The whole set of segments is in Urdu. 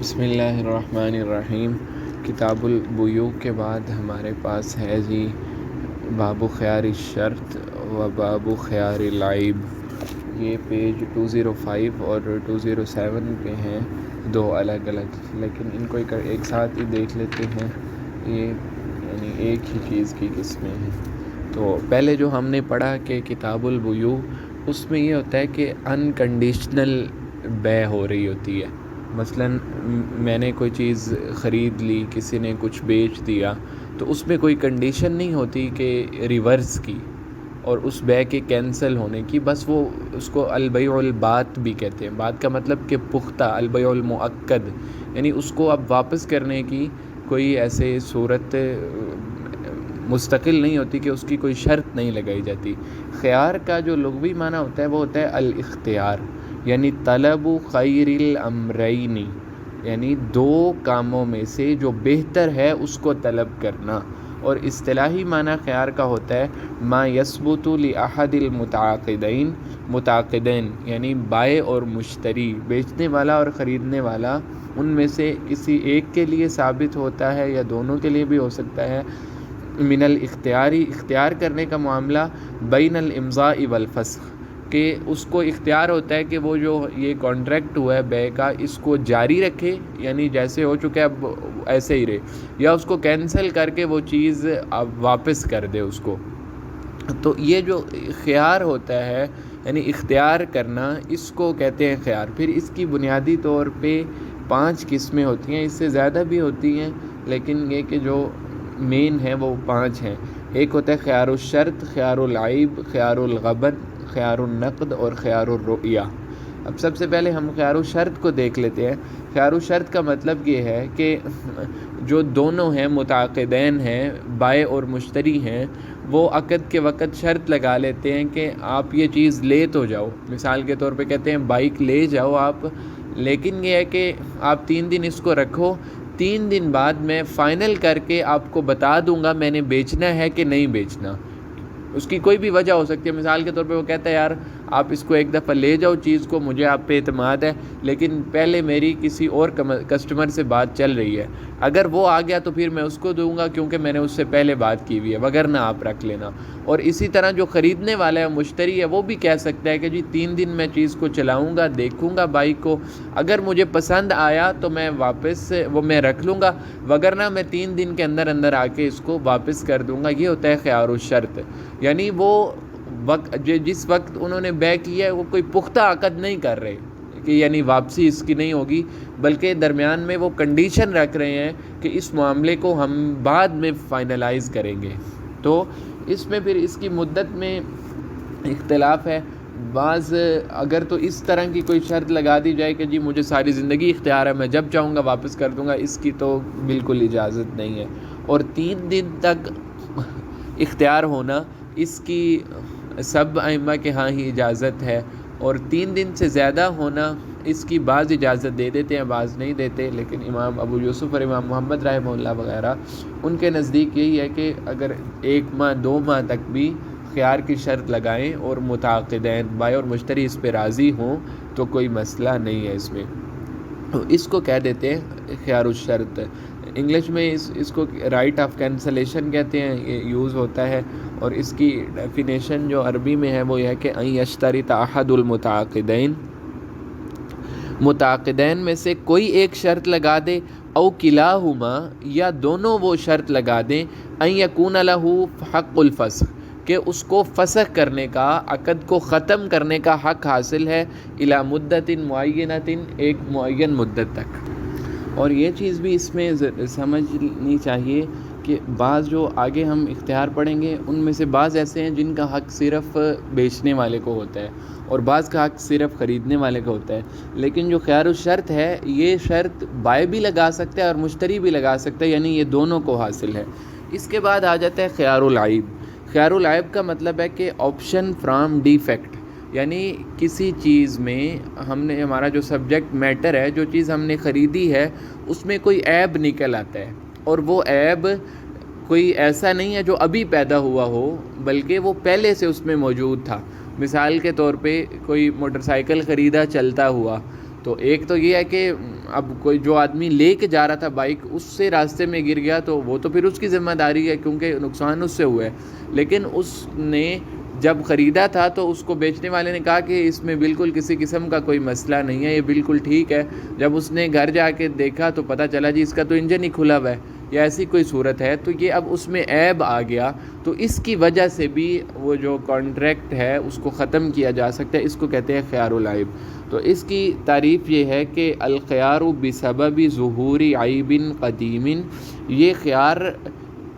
بسم اللہ الرحمن الرحیم۔ کتاب البیوع کے بعد ہمارے پاس ہے جی باب خیار الشرط و باب خیار العیب۔ یہ پیج 205 اور 207 پہ ہیں، دو الگ الگ، لیکن ان کو ایک ساتھ ہی دیکھ لیتے ہیں۔ یہ یعنی ایک ہی چیز کی قسمیں ہیں۔ تو پہلے جو ہم نے پڑھا کہ کتاب البیوع، اس میں یہ ہوتا ہے کہ انکنڈیشنل بیع ہو رہی ہوتی ہے۔ مثلاً میں نے کوئی چیز خرید لی، کسی نے کچھ بیچ دیا، تو اس میں کوئی کنڈیشن نہیں ہوتی کہ ریورس کی اور اس بیع کے کینسل ہونے کی، بس وہ اس کو البیع البات بھی کہتے ہیں۔ بات کا مطلب کہ پختہ، البیع المؤکد، یعنی اس کو اب واپس کرنے کی کوئی ایسے صورت مستقل نہیں ہوتی کہ اس کی کوئی شرط نہیں لگائی جاتی۔ خیار کا جو لغوی معنی ہوتا ہے وہ ہوتا ہے الاختیار، یعنی طلب خیر الامرین، یعنی دو کاموں میں سے جو بہتر ہے اس کو طلب کرنا۔ اور اصطلاحی معنی خیار کا ہوتا ہے ما یثبت لاحد المتعاقدین، متعاقدین یعنی بائع اور مشتری، بیچنے والا اور خریدنے والا، ان میں سے کسی ایک کے لیے ثابت ہوتا ہے یا دونوں کے لیے بھی ہو سکتا ہے، من الاختیاری، اختیار کرنے کا معاملہ، بین الامضاء والفسخ، کہ اس کو اختیار ہوتا ہے کہ وہ جو یہ کانٹریکٹ ہوا ہے بیع کا، اس کو جاری رکھے، یعنی جیسے ہو چکا ہے اب ایسے ہی رہے، یا اس کو کینسل کر کے وہ چیز اب واپس کر دے اس کو۔ تو یہ جو خیار ہوتا ہے یعنی اختیار کرنا، اس کو کہتے ہیں خیار۔ پھر اس کی بنیادی طور پہ 5 قسمیں ہوتی ہیں، اس سے زیادہ بھی ہوتی ہیں، لیکن یہ کہ جو مین ہیں وہ 5 ہیں۔ ایک ہوتا ہے خیار الشرط، خیار العیب، خیار الغبن، خیار النقد اور خیار الرؤیہ۔ اب سب سے پہلے ہم خیار الشرط کو دیکھ لیتے ہیں۔ خیار الشرط کا مطلب یہ ہے کہ جو دونوں ہیں، متعاقدین ہیں، بائع اور مشتری ہیں، وہ عقد کے وقت شرط لگا لیتے ہیں کہ آپ یہ چیز لے تو جاؤ۔ مثال کے طور پہ کہتے ہیں بائک لے جاؤ آپ، لیکن یہ ہے کہ آپ 3 دن اس کو رکھو، 3 دن بعد میں فائنل کر کے آپ کو بتا دوں گا میں نے بیچنا ہے کہ نہیں بیچنا۔ اس کی کوئی بھی وجہ ہو سکتی ہے۔ مثال کے طور پہ وہ کہتا ہے یار آپ اس کو ایک دفعہ لے جاؤ چیز کو، مجھے آپ پہ اعتماد ہے، لیکن پہلے میری کسی اور کسٹمر سے بات چل رہی ہے، اگر وہ آ گیا تو پھر میں اس کو دوں گا کیونکہ میں نے اس سے پہلے بات کی ہوئی ہے، وگرنہ آپ رکھ لینا۔ اور اسی طرح جو خریدنے والا ہے، مشتری ہے، وہ بھی کہہ سکتا ہے کہ جی 3 دن میں چیز کو چلاؤں گا، دیکھوں گا بائک کو، اگر مجھے پسند آیا تو میں واپس وہ میں رکھ لوں گا، وگرنہ میں 3 دن کے اندر اندر آ کے اس کو واپس کر دوں گا۔ یہ ہوتا ہے خیار الشرط، یعنی وہ جس وقت انہوں نے بیع کیا ہے وہ کوئی پختہ عقد نہیں کر رہے کہ یعنی واپسی اس کی نہیں ہوگی، بلکہ درمیان میں وہ کنڈیشن رکھ رہے ہیں کہ اس معاملے کو ہم بعد میں فائنلائز کریں گے۔ تو اس میں پھر اس کی مدت میں اختلاف ہے۔ بعض اگر تو اس طرح کی کوئی شرط لگا دی جائے کہ جی مجھے ساری زندگی اختیار ہے، میں جب چاہوں گا واپس کر دوں گا، اس کی تو بالکل اجازت نہیں ہے۔ اور 3 دن تک اختیار ہونا، اس کی سب ائمہ کے ہاں ہی اجازت ہے، اور 3 دن سے زیادہ ہونا، اس کی بعض اجازت دے دیتے ہیں، بعض نہیں دیتے، لیکن امام ابو یوسف اور امام محمد رحمہ اللہ وغیرہ ان کے نزدیک یہی ہے کہ اگر 1 ماہ 2 ماہ تک بھی خیار کی شرط لگائیں اور متعاقدین بائع اور مشتری اس پہ راضی ہوں تو کوئی مسئلہ نہیں ہے اس میں۔ اس کو کہہ دیتے ہیں خیار الشرط۔ انگلش میں اس کو رائٹ آف کینسلیشن کہتے ہیں، یہ یوز ہوتا ہے، اور اس کی ڈیفینیشن جو عربی میں ہے وہ یہ ہے کہ ان یشترط احد المتعاقدین، متعاقدین میں سے کوئی ایک شرط لگا دے، او کلاہما یا دونوں وہ شرط لگا دیں، ان یکون لہ حق الفسخ، کہ اس کو فسخ کرنے کا، عقد کو ختم کرنے کا حق حاصل ہے، الی مدت معینۃ، ایک معین مدت تک۔ اور یہ چیز بھی اس میں سمجھنی چاہیے کہ بعض جو آگے ہم اختیار پڑھیں گے ان میں سے بعض ایسے ہیں جن کا حق صرف بیچنے والے کو ہوتا ہے اور بعض کا حق صرف خریدنے والے کا ہوتا ہے، لیکن جو خیار الشرط ہے یہ شرط بائع بھی لگا سکتا ہے اور مشتری بھی لگا سکتا ہے، یعنی یہ دونوں کو حاصل ہے۔ اس کے بعد آ جاتا ہے خیار العیب۔ خیار العیب کا مطلب ہے کہ آپشن فرام ڈیفیکٹ، یعنی کسی چیز میں ہم نے، ہمارا جو سبجیکٹ میٹر ہے، جو چیز ہم نے خریدی ہے، اس میں کوئی عیب نکل آتا ہے، اور وہ عیب کوئی ایسا نہیں ہے جو ابھی پیدا ہوا ہو، بلکہ وہ پہلے سے اس میں موجود تھا۔ مثال کے طور پہ کوئی موٹر سائیکل خریدا چلتا ہوا، تو ایک تو یہ ہے کہ اب کوئی جو آدمی لے کے جا رہا تھا بائک، اس سے راستے میں گر گیا تو وہ تو پھر اس کی ذمہ داری ہے، کیونکہ نقصان اس سے ہوا ہے. لیکن اس نے جب خریدا تھا تو اس کو بیچنے والے نے کہا کہ اس میں بالکل کسی قسم کا کوئی مسئلہ نہیں ہے، یہ بالکل ٹھیک ہے. جب اس نے گھر جا کے دیکھا تو پتہ چلا جی اس کا تو انجن ہی کھلا ہوا ہے یا ایسی کوئی صورت ہے، تو یہ اب اس میں عیب آ گیا. تو اس کی وجہ سے بھی وہ جو کانٹریکٹ ہے اس کو ختم کیا جا سکتا ہے. اس کو کہتے ہیں خیار العیب. تو اس کی تعریف یہ ہے کہ الخیار بسبب ظہور عیب قدیم، یہ خیار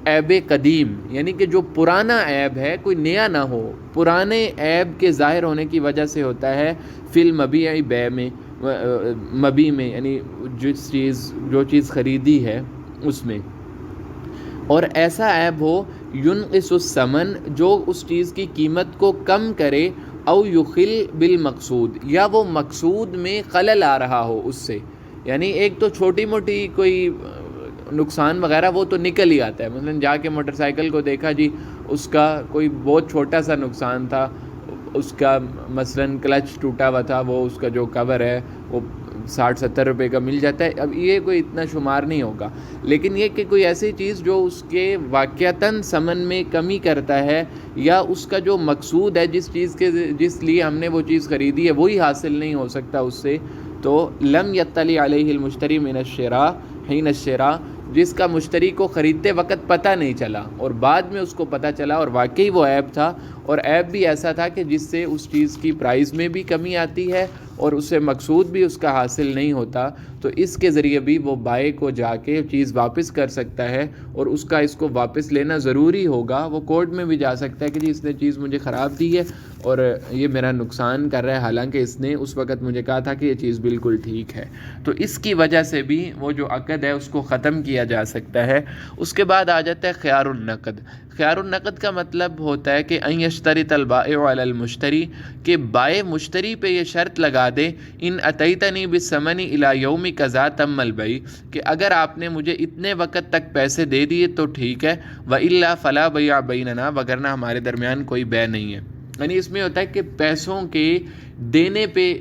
عیب قدیم یعنی کہ جو پرانا عیب ہے، کوئی نیا نہ ہو، پرانے عیب کے ظاہر ہونے کی وجہ سے ہوتا ہے فی المبیع بیع میں، مبیع میں یعنی جو چیز خریدی ہے اس میں. اور ایسا عیب ہو ینقص الثمن، جو اس چیز کی قیمت کو کم کرے، او یخل بالمقصود، یا وہ مقصود میں خلل آ رہا ہو اس سے. یعنی ایک تو چھوٹی موٹی کوئی نقصان وغیرہ وہ تو نکل ہی آتا ہے. مثلا جا کے موٹر سائیکل کو دیکھا جی اس کا کوئی بہت چھوٹا سا نقصان تھا، اس کا مثلا کلچ ٹوٹا ہوا تھا، وہ اس کا جو کور ہے وہ 60-70 روپے کا مل جاتا ہے. اب یہ کوئی اتنا شمار نہیں ہوگا. لیکن یہ کہ کوئی ایسی چیز جو اس کے واقعتاً ثمن میں کمی کرتا ہے، یا اس کا جو مقصود ہے جس لیے ہم نے وہ چیز خریدی ہے وہی حاصل نہیں ہو سکتا اس سے، تو لم یطلع علیہ المشتری من الشراء حین الشراء، جس کا مشتری کو خریدتے وقت پتہ نہیں چلا اور بعد میں اس کو پتہ چلا اور واقعی وہ عیب تھا، اور عیب بھی ایسا تھا کہ جس سے اس چیز کی پرائز میں بھی کمی آتی ہے اور اس سے مقصود بھی اس کا حاصل نہیں ہوتا. تو اس کے ذریعے بھی وہ بائع کو جا کے چیز واپس کر سکتا ہے، اور اس کو واپس لینا ضروری ہوگا. وہ کورٹ میں بھی جا سکتا ہے کہ جی اس نے چیز مجھے خراب دی ہے اور یہ میرا نقصان کر رہا ہے، حالانکہ اس نے اس وقت مجھے کہا تھا کہ یہ چیز بالکل ٹھیک ہے. تو اس کی وجہ سے بھی وہ جو عقد ہے اس کو ختم کیا جا سکتا ہے. اس کے بعد آ جاتا ہے خیار النقد. خیار النقد کا مطلب ہوتا ہے کہ ان یشترط البائع علی المشتری، کہ بائع مشتری پہ یہ شرط لگا دے، ان اتیتنی بالثمن الی یوم کذا تم البیع، کہ اگر آپ نے مجھے اتنے وقت تک پیسے دے دیے تو ٹھیک ہے، والا فلا بیع بیننا، وگرنہ ہمارے درمیان کوئی بیع نہیں ہے. یعنی اس میں ہوتا ہے کہ پیسوں کے دینے پہ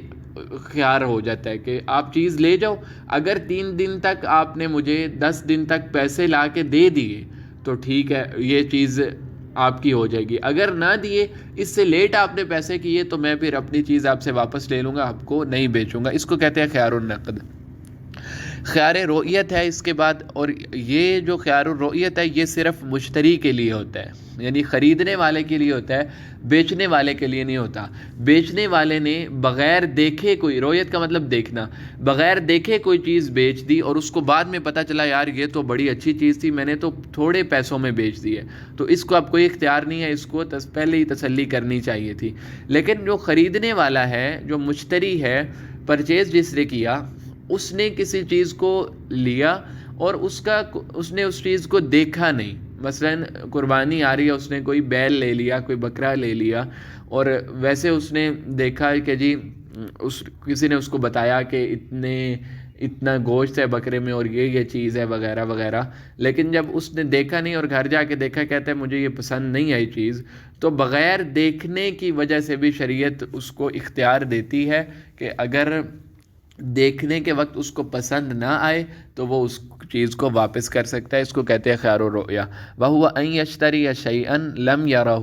خیار ہو جاتا ہے کہ آپ چیز لے جاؤ، اگر 3 دن تک آپ نے مجھے 10 دن تک پیسے لا کے دے دیے تو ٹھیک ہے، یہ چیز آپ کی ہو جائے گی. اگر نہ دیے، اس سے لیٹ آپ نے پیسے کیے، تو میں پھر اپنی چیز آپ سے واپس لے لوں گا، آپ کو نہیں بیچوں گا. اس کو کہتے ہیں خیار النقد. خیار رؤیت ہے اس کے بعد، اور یہ جو خیار الرؤیت ہے یہ صرف مشتری کے لیے ہوتا ہے، یعنی خریدنے والے کے لیے ہوتا ہے، بیچنے والے کے لیے نہیں ہوتا. بیچنے والے نے بغیر دیکھے کوئی، رؤیت کا مطلب دیکھنا، بغیر دیکھے کوئی چیز بیچ دی اور اس کو بعد میں پتہ چلا یار یہ تو بڑی اچھی چیز تھی، میں نے تو تھوڑے پیسوں میں بیچ دی ہے، تو اس کو اب کوئی اختیار نہیں ہے، اس کو پہلے ہی تسلی کرنی چاہیے تھی. لیکن جو خریدنے والا ہے، جو مشتری ہے، پرچیز جس نے کیا، اس نے کسی چیز کو لیا اور اس نے اس چیز کو دیکھا نہیں. مثلا قربانی آ رہی ہے، اس نے کوئی بیل لے لیا، کوئی بکرا لے لیا، اور ویسے اس نے دیکھا کہ جی کسی نے اس کو بتایا کہ اتنا گوشت ہے بکرے میں اور یہ چیز ہے وغیرہ وغیرہ. لیکن جب اس نے دیکھا نہیں اور گھر جا کے دیکھا، کہتا ہے مجھے یہ پسند نہیں آئی چیز، تو بغیر دیکھنے کی وجہ سے بھی شریعت اس کو اختیار دیتی ہے کہ اگر دیکھنے کے وقت اس کو پسند نہ آئے تو وہ اس چیز کو واپس کر سکتا ہے. اس کو کہتے ہیں خیار الرؤیا. وہو ان یشتری شیئا لم یرہ،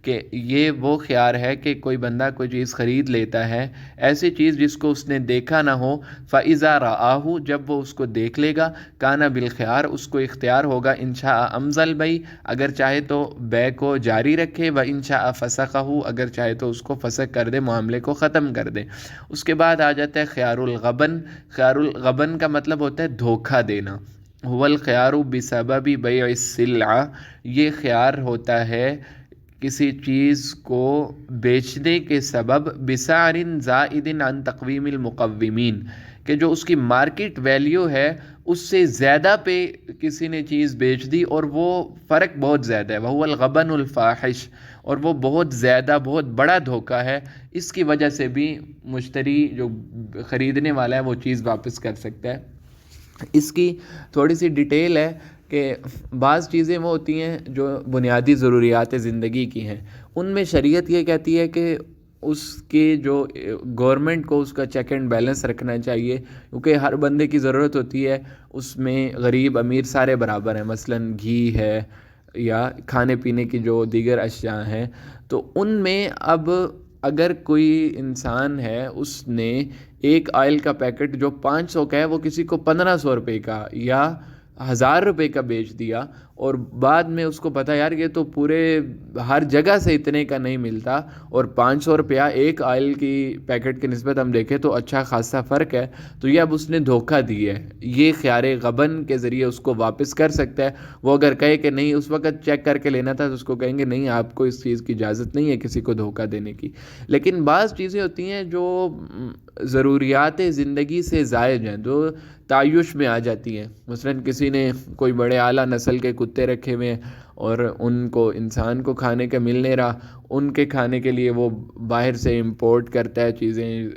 کہ یہ وہ خیار ہے کہ کوئی بندہ کوئی چیز خرید لیتا ہے، ایسی چیز جس کو اس نے دیکھا نہ ہو، فاذا رآہ، جب وہ اس کو دیکھ لے گا، کان بالخیار، اس کو اختیار ہوگا، ان شاء امضى البیع، اگر چاہے تو بیع کو جاری رکھے، و ان شاء فسخہ، اگر چاہے تو اس کو فسخ کر دے، معاملے کو ختم کر دے. اس کے بعد آ جاتا ہے خیار الغبن. خیار الغبن کا مطلب ہوتا ہے دھوکہ دینا. هو الخیار بسبب بیع السلعہ، یہ خیار ہوتا ہے کسی چیز کو بیچنے کے سبب بسعر زائد عن تقویم المقومین، کہ جو اس کی مارکیٹ ویلیو ہے اس سے زیادہ پہ کسی نے چیز بیچ دی اور وہ فرق بہت زیادہ ہے. وہو الغبن الفاحش، اور وہ بہت زیادہ بہت بڑا دھوکہ ہے. اس کی وجہ سے بھی مشتری جو خریدنے والا ہے وہ چیز واپس کر سکتا ہے. اس کی تھوڑی سی ڈیٹیل ہے کہ بعض چیزیں وہ ہوتی ہیں جو بنیادی ضروریات زندگی کی ہیں، ان میں شریعت یہ کہتی ہے کہ اس کے جو گورنمنٹ کو اس کا چیک اینڈ بیلنس رکھنا چاہیے، کیونکہ ہر بندے کی ضرورت ہوتی ہے، اس میں غریب امیر سارے برابر ہیں، مثلاً گھی ہے یا کھانے پینے کی جو دیگر اشیاء ہیں، تو ان میں اب اگر کوئی انسان ہے اس نے ایک آئل کا پیکٹ جو 500 کا ہے وہ کسی کو 1500 روپے کا یا 1000 روپے کا بیچ دیا، اور بعد میں اس کو پتہ یار یہ تو پورے ہر جگہ سے اتنے کا نہیں ملتا، اور 500 روپیہ ایک آئل کی پیکٹ کی نسبت ہم دیکھیں تو اچھا خاصا فرق ہے، تو یہ اب اس نے دھوکہ دی ہے، یہ خیار غبن کے ذریعے اس کو واپس کر سکتا ہے۔ وہ اگر کہے کہ نہیں اس وقت چیک کر کے لینا تھا تو اس کو کہیں گے نہیں، آپ کو اس چیز کی اجازت نہیں ہے کسی کو دھوکہ دینے کی۔ لیکن بعض چیزیں ہوتی ہیں جو ضروریات زندگی سے زائد ہیں، جو تعیش میں آ جاتی ہیں، مثلاً کسی نے کوئی بڑے اعلیٰ نسل کے کتے رکھے ہوئے ہیں اور ان کو انسان کو کھانے کا مل نہیں رہا، ان کے کھانے کے لیے وہ باہر سے امپورٹ کرتا ہے چیزیں،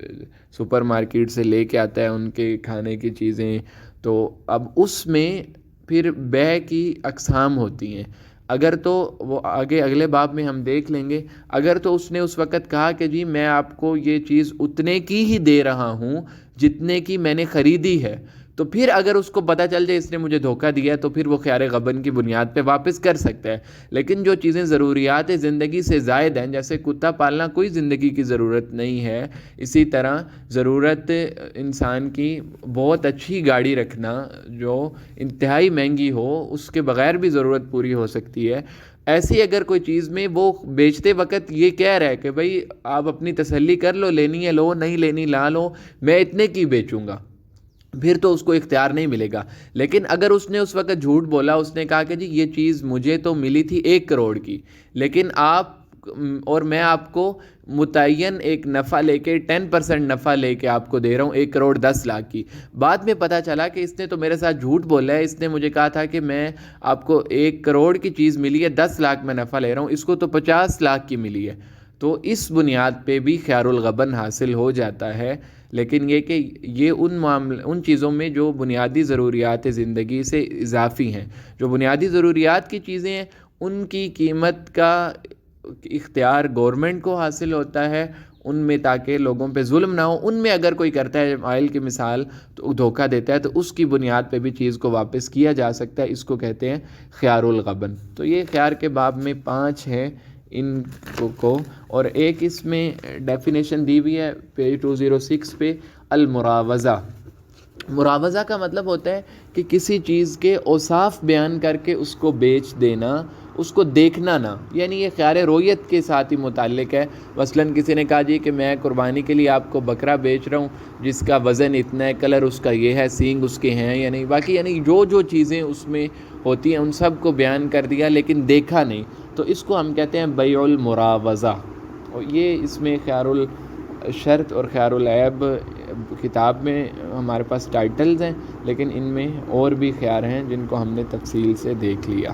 سپر مارکیٹ سے لے کے آتا ہے ان کے کھانے کی چیزیں، تو اب اس میں پھر بیع کی اقسام ہوتی ہیں۔ اگر تو وہ آگے اگلے باب میں ہم دیکھ لیں گے، اگر تو اس نے اس وقت کہا کہ جی میں آپ کو یہ چیز اتنے کی ہی دے رہا ہوں جتنے کی میں نے خریدی ہے، تو پھر اگر اس کو پتہ چل جائے اس نے مجھے دھوکہ دیا ہے تو پھر وہ خیار غبن کی بنیاد پہ واپس کر سکتا ہے۔ لیکن جو چیزیں ضروریات زندگی سے زائد ہیں، جیسے کتا پالنا کوئی زندگی کی ضرورت نہیں ہے، اسی طرح ضرورت انسان کی بہت اچھی گاڑی رکھنا جو انتہائی مہنگی ہو، اس کے بغیر بھی ضرورت پوری ہو سکتی ہے، ایسی اگر کوئی چیز میں وہ بیچتے وقت یہ کہہ رہا ہے کہ بھائی آپ اپنی تسلی کر لو، لینی ہے لو، نہیں لینی لا لو، میں اتنے کی بیچوں گا، پھر تو اس کو اختیار نہیں ملے گا۔ لیکن اگر اس نے اس وقت جھوٹ بولا، اس نے کہا کہ جی یہ چیز مجھے تو ملی تھی 1 کروڑ کی، لیکن آپ اور میں آپ کو متعین ایک نفع لے کے 10% نفع لے کے آپ کو دے رہا ہوں 1 کروڑ 10 لاکھ کی، بعد میں پتہ چلا کہ اس نے تو میرے ساتھ جھوٹ بولا ہے، اس نے مجھے کہا تھا کہ میں آپ کو 1 کروڑ کی چیز ملی ہے، 10 لاکھ میں نفع لے رہا ہوں، اس کو تو 50 لاکھ کی ملی ہے، تو اس بنیاد پہ بھی خیار الغبن حاصل ہو جاتا ہے۔ لیکن یہ کہ یہ ان چیزوں میں جو بنیادی ضروریات زندگی سے اضافی ہیں، جو بنیادی ضروریات کی چیزیں ہیں ان کی قیمت کا اختیار گورنمنٹ کو حاصل ہوتا ہے ان میں، تاکہ لوگوں پہ ظلم نہ ہو۔ ان میں اگر کوئی کرتا ہے آئل کی مثال تو دھوکہ دیتا ہے، تو اس کی بنیاد پہ بھی چیز کو واپس کیا جا سکتا ہے، اس کو کہتے ہیں خیار الغبن۔ تو یہ خیار کے باب میں 5 ہیں ان کو، اور ایک اس میں ڈیفینیشن دی ہوئی ہے پیج 206 پہ، المراوضہ۔ مراوضہ کا مطلب ہوتا ہے کہ کسی چیز کے اوصاف بیان کر کے اس کو بیچ دینا، اس کو دیکھنا نہ، یعنی یہ خیار رویت کے ساتھ ہی متعلق ہے۔ مثلاً کسی نے کہا جی کہ میں قربانی کے لیے آپ کو بکرا بیچ رہا ہوں جس کا وزن اتنا ہے، کلر اس کا یہ ہے، سینگ اس کے ہیں یا نہیں، باقی یعنی جو چیزیں اس میں ہوتی ہیں ان سب کو بیان کر دیا لیکن دیکھا نہیں، تو اس کو ہم کہتے ہیں بیع المراوضہ۔ اور یہ اس میں خیار الشرط اور خیار العیب کتاب میں ہمارے پاس ٹائٹلز ہیں، لیکن ان میں اور بھی خیار ہیں جن کو ہم نے تفصیل سے دیکھ لیا۔